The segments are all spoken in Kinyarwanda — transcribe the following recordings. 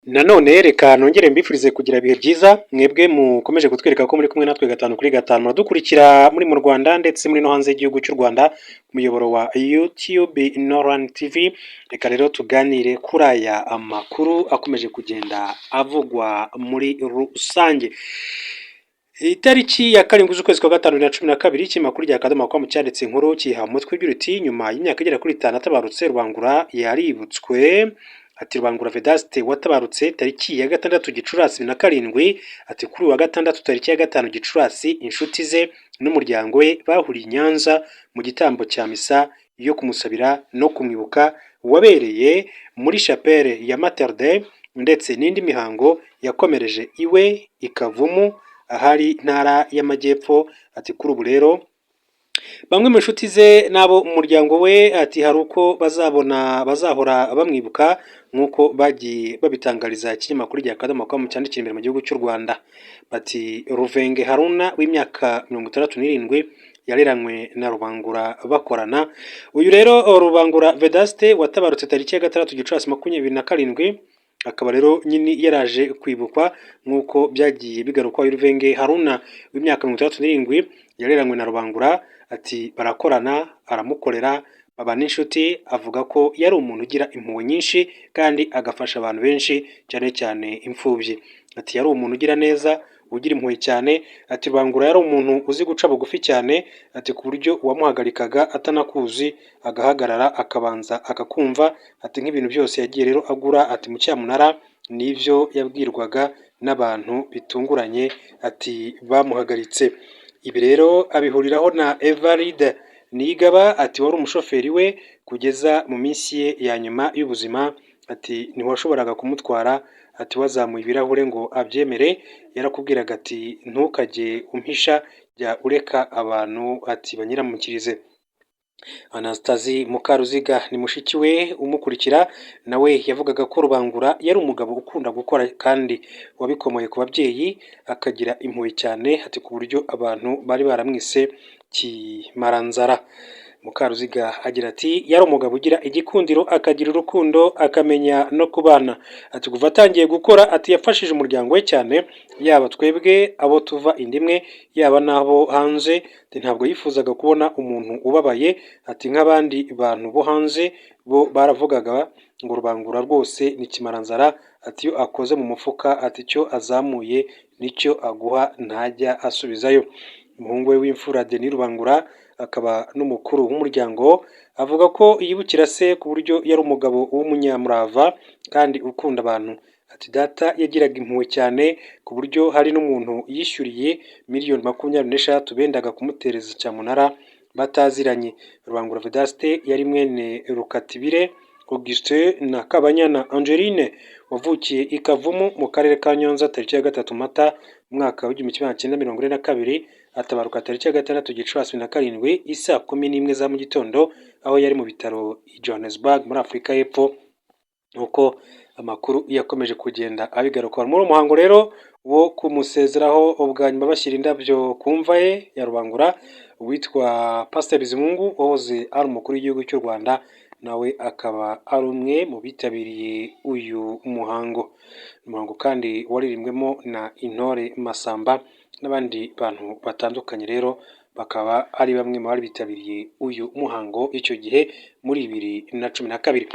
Nanone reka nongere mbifurize kugira ibihe byiza mwebwe mukomeje kutwereka ko muri kumwe natwe gatanu kuri gatanu muradukurikira muri mu Rwanda ndetse muri no hanze y'igihugu cy'u Rwanda ku muyoboro wa YouTube Noran TV. Reka rero tuganire kuri aya amakuru akomeje kugenda avugwa muri rusange. Itariki ya karindwi z'ukwezi kwa gatanu 2012 ikinyamakuru rya Kadomo mu cyanditse inkuru kiha umutwe ugira uti nyuma y'imyaka igera kuri 5 atabarutse Rubangura yaributswe. Ati Rubangura Vedaste watabarutse tariki ya 6 Gicurasi 2007, ati kuri wa gatandatu tariki ya 5 Gicurasi inshuti ze n'umuryango we bahuriye i Nyanza mu gitambo cya misa yo kumusabira no kumwibuka wabereye muri chapelle ya Mater Dei ndetse n'indi mihango yakomereje iwe ikavumu ahari ntara y'amajyepfo. Ati kuri ubu rero bamwe mu nshuti ze nabo umuryango we ati hari uko bazahora bamwibuka nk'uko bagiye babitangariza ikinyamakuru rya Kadomo mu cyandikira imbere mu gihugu cy'u Rwanda. Bati Ruvenge Haruna w'imyaka 67 yareranywe na Rubangura bakorana. Uyu rero Rubangura Vedaste watabarutse tariki ya 6 Gicurasi 2027 akaba rero nyine yaraje kwibukwa nk'uko byagiye bigarukwa. Ruvenge Haruna w'imyaka 67 yareranywe na Rubangura, ati barakorana aramukorera baba n'inshuti. Avuga ko yari umuntu ugira impuhwe nyinshi kandi agafasha abantu benshi cyane cyane imfubyi. Ati yari umuntu ugira neza ugira impuhwe cyane. Ati Rubangura yari umuntu uzi guca bugufi cyane, ati ku buryo uwamuhagarikaga atanakuzi agahagarara akabanza akakumva. Ati nk'ibintu byose yagiye rero agura ati mu cyamunara nivyo yabwirwaga n'abantu bitunguranye ati bamuhagaritse. Ibi rero abihuriraho na Evaride Niyigaba, ati wari umushoferi we kugeza mu minsi ye ya nyuma y'ubuzima. Ati ntiwashoboraga kumutwara, ati wazamuye ibirahure ngo abyemere, yarakubwiraga ati ntukajye umpisha jya ureka abantu ati banyiramukirize. Anastasie Mukaruziga ni mushiki we umukurikira, nawe yavugaga ko Rubangura yari umugabo ukunda gukora kandi wabikomoye ku babyeyi akagira impuhwe cyane, ati ku buryo abantu bari baramwise kimaranzara. Mukaruziga agira ati yari umugabo ugira igikundiro akagira urukundo akamenya no kubana. Ati kuva atangiye gukora ati yafashije umuryango we cyane, yaba twebwe abo tuva indimwe yaba n'abo hanze. Ntabwo yifuzaga kubona umuntu ubabaye, ati nk'abandi bantu bo hanze bo baravugaga ngo Rubangura rwose ni kimaranzara, ati iyo akoze mu mufuka ati cyo azamuye nicyo aguha ntajya asubizayo. Umuhungu we w'imfura Denis Rubangura akaba n'umukuru w'umuryango avuga ko yibukira se ku buryo yari umugabo w'umunyamurava kandi ukunda abantu. Ati data yagiraga impuhwe cyane ku buryo hari n'umuntu yishyuriye miliyoni 26 bendaga kumutereza cyamunara bataziranye. Rubangura Vedaste yari mwene Rukatibire Auguste na Kabanyana Angeline wavukiye ikavumu mu karere ka Nyanza tariki ya 3 Mata mwaka wa 1942, atabaruka tariki ya 6 Gicurasi 2007 isa 11 za mu gitondo aho yari mu bitaro i Johannesburg muri Afurika y'Epfo. Uko amakuru yakomeje kugenda abigaruka muri umuhango rero wo kumusezeraho ubwa nyuma bashyira indabyo ku mva ye ya Rubangura, witwa Pastor Bizimungu wahoze ari umukuru w'igihugu cy'u Rwanda nawe akaba ari umwe mu bitabiriye uyu muhango. Umuhango kandi waririmbwemo na Intore Masamba n'abandi bantu batandukanye, rero bakaba ari bamwe mu bari bitabiriye uyu muhango icyo gihe muri 2012.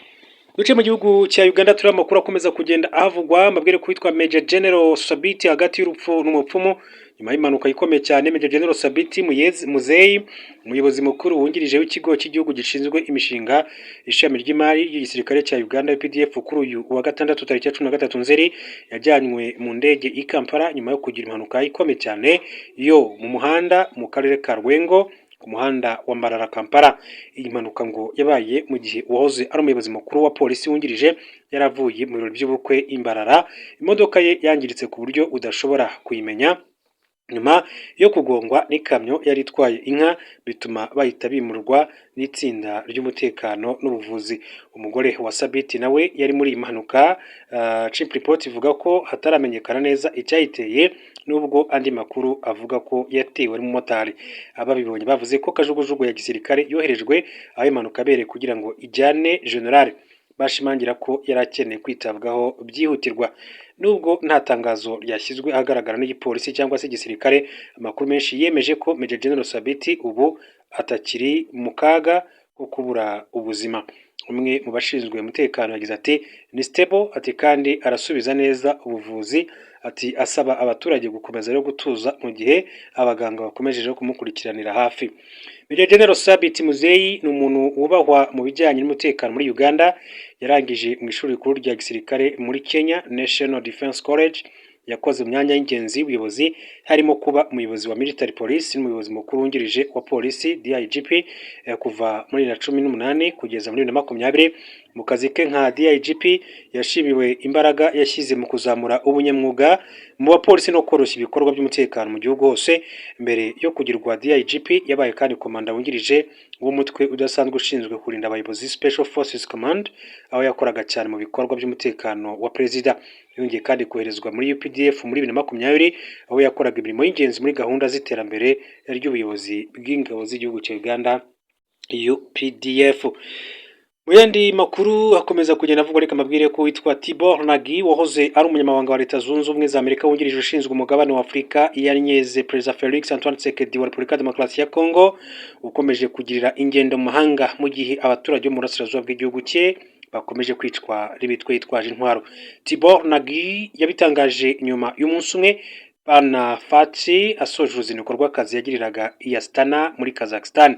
Duce mu gihugu cya Uganda turi amakuru akomeza kugenda ahavugwa amabwire kwitwa Major General Sabiti hagati y'urupfu n'umupfumu nyuma y'impanuka ikomeye cyane. Major General Sabiti Muzeyi umuyobozi mukuru wungirije w'ikigo cy'igihugu gishinzwe imishinga ishami ry'imari ry'igisirikare cya Uganda PDF kuri uyu wa gatandatu tariki ya 13 Nzeri yajyanywe mu ndege i Kampala nyuma yo kugira impanuka ikomeye cyane yo mu muhanda mu karere ka Rwengo ku muhanda wa Mbarara Kampala. Iyi mpanuka ngo yabaye mu gihe uwahoze ari umuyobozi mukuru wa polisi wungirije yaravuye mu birori by'ubukwe Imbarara. Imodoka ye yangiritse ku buryo udashobora kuyimenya nyuma yo kugongwa n'ikamyo yari itwaye inka, bituma bahita bimurwa n'itsinda ry'umutekano n'ubuvuzi. Umugore wa Sabiti nawe yari muri iyi mpanuka. Chief Report ivuga ko hataramenyekana neza icyayiteye nubwo andi makuru avuga ko yatewe n'umumotari. Ababibonye bavuze ko kajugujugu ya gisirikare yoherejwe aho impanuka yabereye kugira ngo ijyane General bashimangira ko yari akeneye kwitabwaho byihutirwa. Nubwo nta tangazo ryashyizwe ahagaragara n'igipolisi cyangwa se igisirikare, amakuru menshi yemeje ko Major General Sabiti ubu atakiri mu kaga ko kubura ubuzima. Umwe mu bashinzwe umutekano yagize ati ni stable ati kandi arasubiza neza ubuvuzi ati asaba abaturage gukomeza rero gutuza mu gihe abaganga bakomeje kumukurikiranira hafi. Major General Sabiti Muzeyi ni umuntu wubahwa mu bijyanye n'umutekano muri Uganda, yarangije mu ishuri rikuru rya gisirikare muri Kenya National Defence College, yakoze mu myanya y'ingenzi y'ubuyobozi harimo kuba umuyobozi wa military police n'umuyobozi mukuru wungirije wa polisi DIGP kuva muri 2018 kugeza muri 2020. Mu kazi ke nka DIGP yashimiwe imbaraga yashyize mu kuzamura ubunyamwuga mu bapolisi no koroshya ibikorwa by'umutekano mu gihugu hose. Mbere yo kugirwa DIGP yabaye kandi komanda wungirije w'umutwe udasanzwe ushinzwe kurinda abayobozi Special Forces Command, aho yakoraga cyane mu bikorwa by'umutekano wa perezida. Yongeye kandi koherezwa muri UPDF muri 2020 aho yakoraga imirimo y'ingenzi muri gahunda z'iterambere ry'ubuyobozi bw'ingabo z'igihugu cya Uganda UPDF. Mu yandi makuru akomeza kugenda avuga, reka mabwire ko witwa Tibor Nagy wahoze ari umunyamabanga wa Leta Zunze Ubumwe za Amerika wungirije ushinzwe umugabane wa Afurika yanyeze Perezida Felix Antoine Tshisekedi wa Repubulika Demokarasi ya Congo ukomeje kugirira ingendo mu mahanga mu gihe abaturage bo mu burasirazuba bw'igihugu cye bakomeje kwicwa n'ibitwe yitwaje intwaro. Tibor Nagy yabitangaje nyuma y'umunsi umwe Bwana Fati asoje uruzinduko rw'akazi yagiriraga i Astana muri Kazakhstan.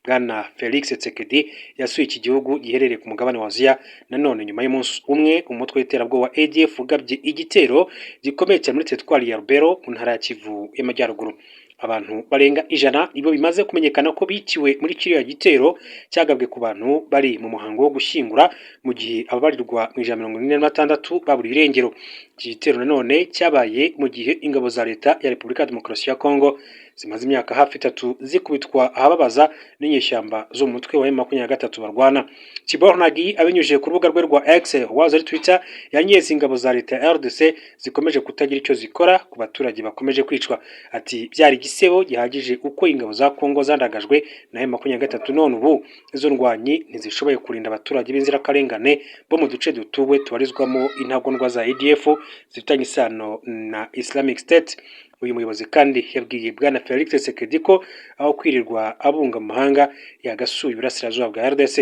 Bwana Felix Tshisekedi yasuye iki gihugu giherereye ku mugabane wa Aziya nanone nyuma y'umunsi umwe umutwe w'iterabwoba ADF ugabye igitero gikomeye cyane muri teritwari ya Lubero mu ntara ya Kivu y'Amajyaruguru. Abantu barenga 100 nibo bimaze kumenyekana ko biciwe muri kiriya gitero cyagabwe ku bantu bari mu muhango wo gushyingura, mu gihe ababarirwa mu 146 baburiwe irengero. Iki gitero nanone cyabaye mu gihe ingabo za leta ya Repubulika Demokarasi ya Congo zimaze imyaka hafi 3 zikubitwa ahababaza n'inyeshyamba zo mu mutwe wa M23 barwana. Tibor Nagy abinyujije ku rubuga rwe rwa X wazo ari Twitter yanyeze ingabo za leta ya RDC zikomeje kutagira icyo zikora ku baturage bakomeje kwicwa. Ati byari igisebo gihagije uko ingabo za Congo zandagajwe na M23, none ubu izo ndwanyi ntizishoboye kurinda abaturage b'inzirakarengane bo mu duce dutuwe tubarizwamo intagondwa za ADF zifitanye isano na Islamic State. Uyu muyobozi kandi yabwiye Bwana Felix Tshisekedi ko aho kwirirwa abunga mu mahanga yagasuye uburasirazuba bwa RDC.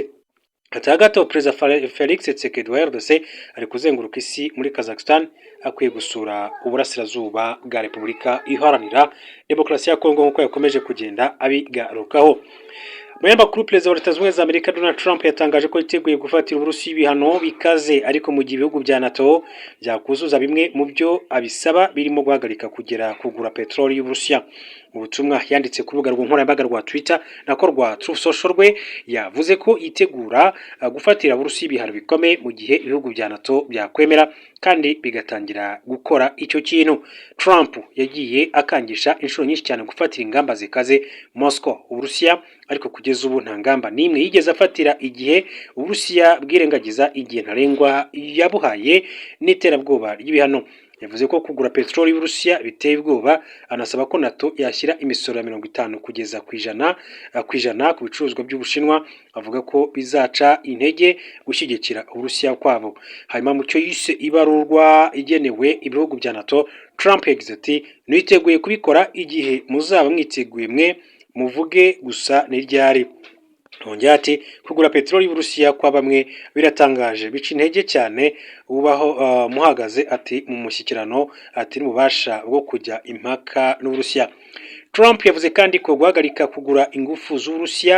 Ati hagati Perezida Felix Tshisekedi wa RDC ari kuzenguruka isi muri Kazakhstan, akwiye gusura uburasirazuba bwa Repubulika Iharanira Demokarasi ya Kongo nk'uko yakomeje kugenda abigarukaho. Mu y'amakuru, Perezida wa Leta Zunze Ubumwe za Amerika Donald Trump yatangaje ko yiteguye gufatira Uburusiya ibihano bikaze, ariko mu gihe ibihugu bya NATO byakuzuza bimwe mu byo abisaba birimo guhagarika kugura peteroli y'Uburusiya. Mu butumwa yanditse ku rubuga nkoranyambaga rwa Twitter nako rwa Truth Social rwe, yavuze ko yitegura gufatira Uburusiya ibihano bikomeye mu gihe ibihugu bya NATO byakwemera kandi bigatangira gukora icyo kintu. Trump yagiye akangisha inshuro nyinshi cyane gufatira ingamba zikaze Moscow Uburusiya, ariko kugeza ubu nta ngamba n'imwe yigeze afatira igihe Uburusiya bwirengagiza igihe ntarengwa yabuhaye n'iterabwoba ry'ibihano. Yavuze ko kugura peteroli y'Uburusiya biteye ubwoba, anasaba ko NATO yashyira imisoro ya 50 kugeza ku ijana ku bicuruzwa by'Ubushinwa. Avuga ko bizaca intege gushyigikira Uburusiya kwabo. Hanyuma mu cyo yise ibarurwa igenewe ibihugu bya NATO, Trump yagize ati "Niteguye kubikora igihe muzaba mwiteguye mwe, muvuge gusa n'iryari." Hongera ati kugura peteroli y'Uburusiya kwa bamwe biratangaje, bica intege cyane ubaho muhagaze ati mu mushyikirano ati n'ububasha bwo kujya impaka n'Uburusiya. Trump yavuze kandi ko guhagarika kugura ingufu z'Uburusiya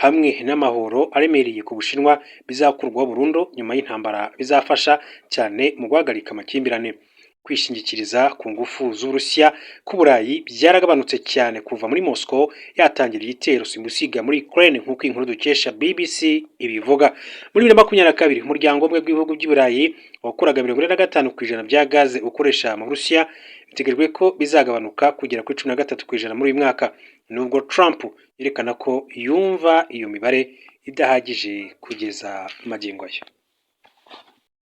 hamwe n'amahoro aremereye ku Bushinwa bizakurwaho burundu nyuma y'intambara, bizafasha cyane mu guhagarika amakimbirane. Kwishingikiriza ku ngufu z'Uburusiya ku Burayi byaragabanutse cyane kuva muri Moscow yatangira igitero simusiga muri Ukraine nk'uko inkuru dukesha BBC ibivuga. Muri 2022 umuryango umwe w'ibihugu by'Iburayi wakoraga 45% bya gaze ukoresha mu Burusiya, biteganyijwe ko bizagabanuka kugera kuri 13% muri uyu mwaka, nubwo Trump yerekana ko yumva iyo mibare idahagije kugeza magingo aya.